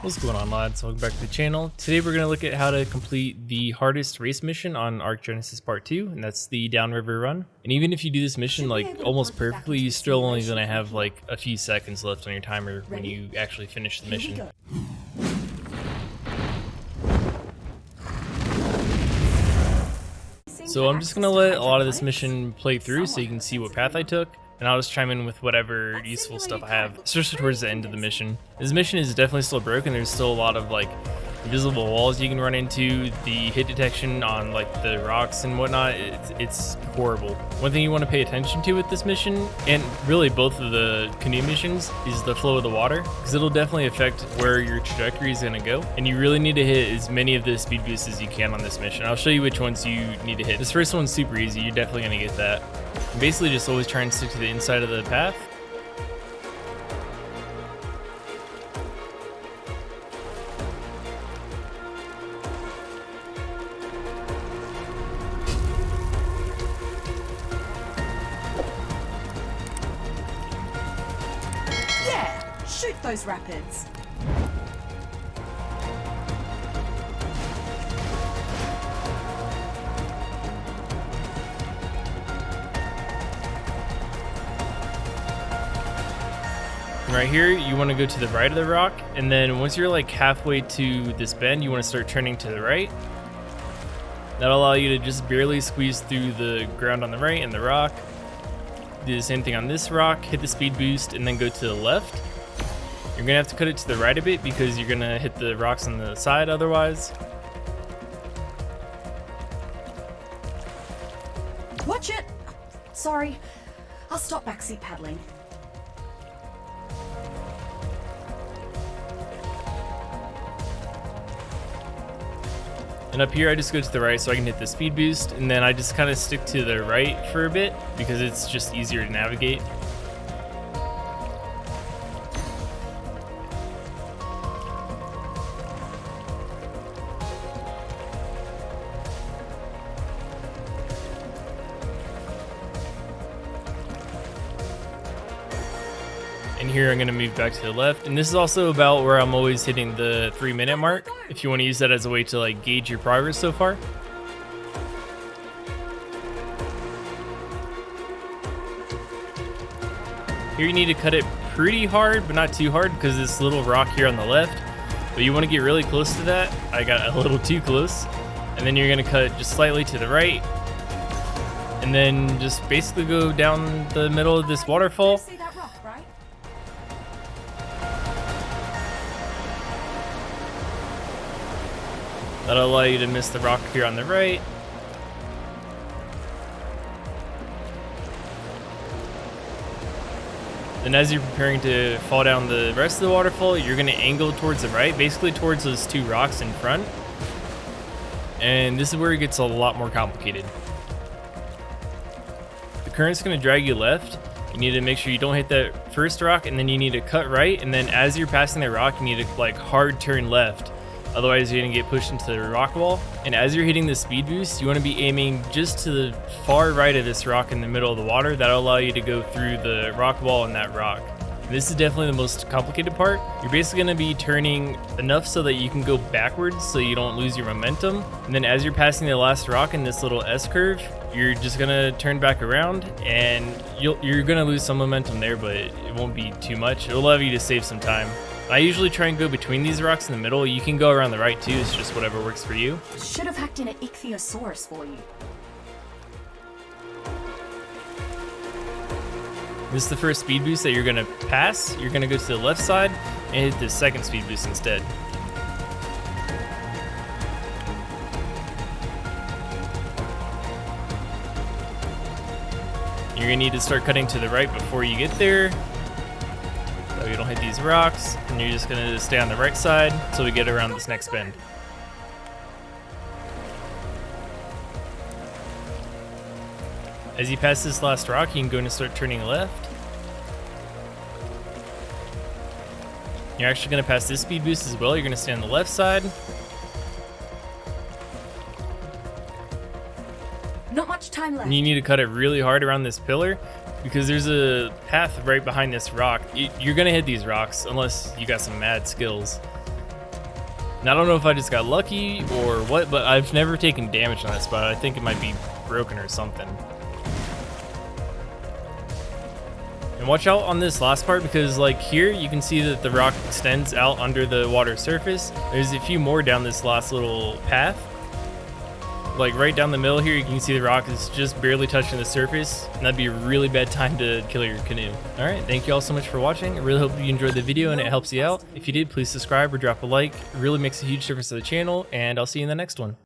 What's going on, lads? Welcome back to the channel. Today we're going to look at how to complete the hardest race mission on Arc Genesis Part 2, and that's the Downriver run. And even if you do this mission like almost perfectly, you're still only going to have like a few seconds left on your timer when you actually finish the mission. So I'm just going to let a lot of this mission play through so you can see what path I took. And I'll just chime in with whatever useful stuff I have, especially towards the end of the mission. This mission is definitely still broken. There's still a lot of like invisible walls you can run into. The hit detection on like the rocks and whatnot, it's horrible. One thing you want to pay attention to with this mission, and really both of the canoe missions, is the flow of the water, because it'll definitely affect where your trajectory is going to go. And you really need to hit as many of the speed boosts as you can on this mission. I'll show you which ones you need to hit. This first one's super easy. You're definitely going to get that. And basically just always try and stick to the inside of the path. Yeah, shoot those rapids. Right here, you want to go to the right of the rock, and then once you're like halfway to this bend, you want to start turning to the right. That'll allow you to just barely squeeze through the ground on the right and the rock. Do the same thing on this rock, hit the speed boost, and then go to the left. You're gonna have to cut it to the right a bit because you're gonna hit the rocks on the side otherwise. Watch it! Sorry, I'll stop backseat paddling. And up here I just go to the right so I can hit the speed boost, and then I just kind of stick to the right for a bit because it's just easier to navigate. And here I'm going to move back to the left, and this is also about where I'm always hitting the 3-minute mark, if you want to use that as a way to like gauge your progress so far. Here you need to cut it pretty hard, but not too hard, because this little rock here on the left, but you want to get really close to that. I got a little too close. And then you're going to cut just slightly to the right, and then just basically go down the middle of this waterfall. That'll allow you to miss the rock here on the right. Then as you're preparing to fall down the rest of the waterfall, you're going to angle towards the right, basically towards those two rocks in front. And this is where it gets a lot more complicated. The current's going to drag you left. You need to make sure you don't hit that first rock, and then you need to cut right, and then as you're passing the rock, you need to like hard turn left. Otherwise you're going to get pushed into the rock wall. And as you're hitting the speed boost, you want to be aiming just to the far right of this rock in the middle of the water. That'll allow you to go through the rock wall and that rock. And this is definitely the most complicated part. You're basically going to be turning enough so that you can go backwards so you don't lose your momentum. And then as you're passing the last rock in this little S curve, you're just going to turn back around, and you're going to lose some momentum there, but it won't be too much. It'll allow you to save some time. I usually try and go between these rocks in the middle. You can go around the right too, it's just whatever works for you. Should have hacked in an ichthyosaurus for you. This is the first speed boost that you're going to pass. You're going to go to the left side and hit the second speed boost instead. You're going to need to start cutting to the right before you get there, so you don't hit these rocks, and you're just going to stay on the right side until we get around this next bend. As you pass this last rock, you can go and start turning left. You're actually going to pass this speed boost as well. You're going to stay on the left side. Not much time left. And you need to cut it really hard around this pillar, because there's a path right behind this rock. You're gonna hit these rocks unless you got some mad skills. And I don't know if I just got lucky or what, but I've never taken damage on that spot. I think it might be broken or something. And watch out on this last part, because like here you can see that the rock extends out under the water surface. There's a few more down this last little path. Like right down the middle here, you can see the rock is just barely touching the surface, and that'd be a really bad time to kill your canoe. All right, thank you all so much for watching. I really hope you enjoyed the video and it helps you out. If you did, please subscribe or drop a like. It really makes a huge difference to the channel, and I'll see you in the next one.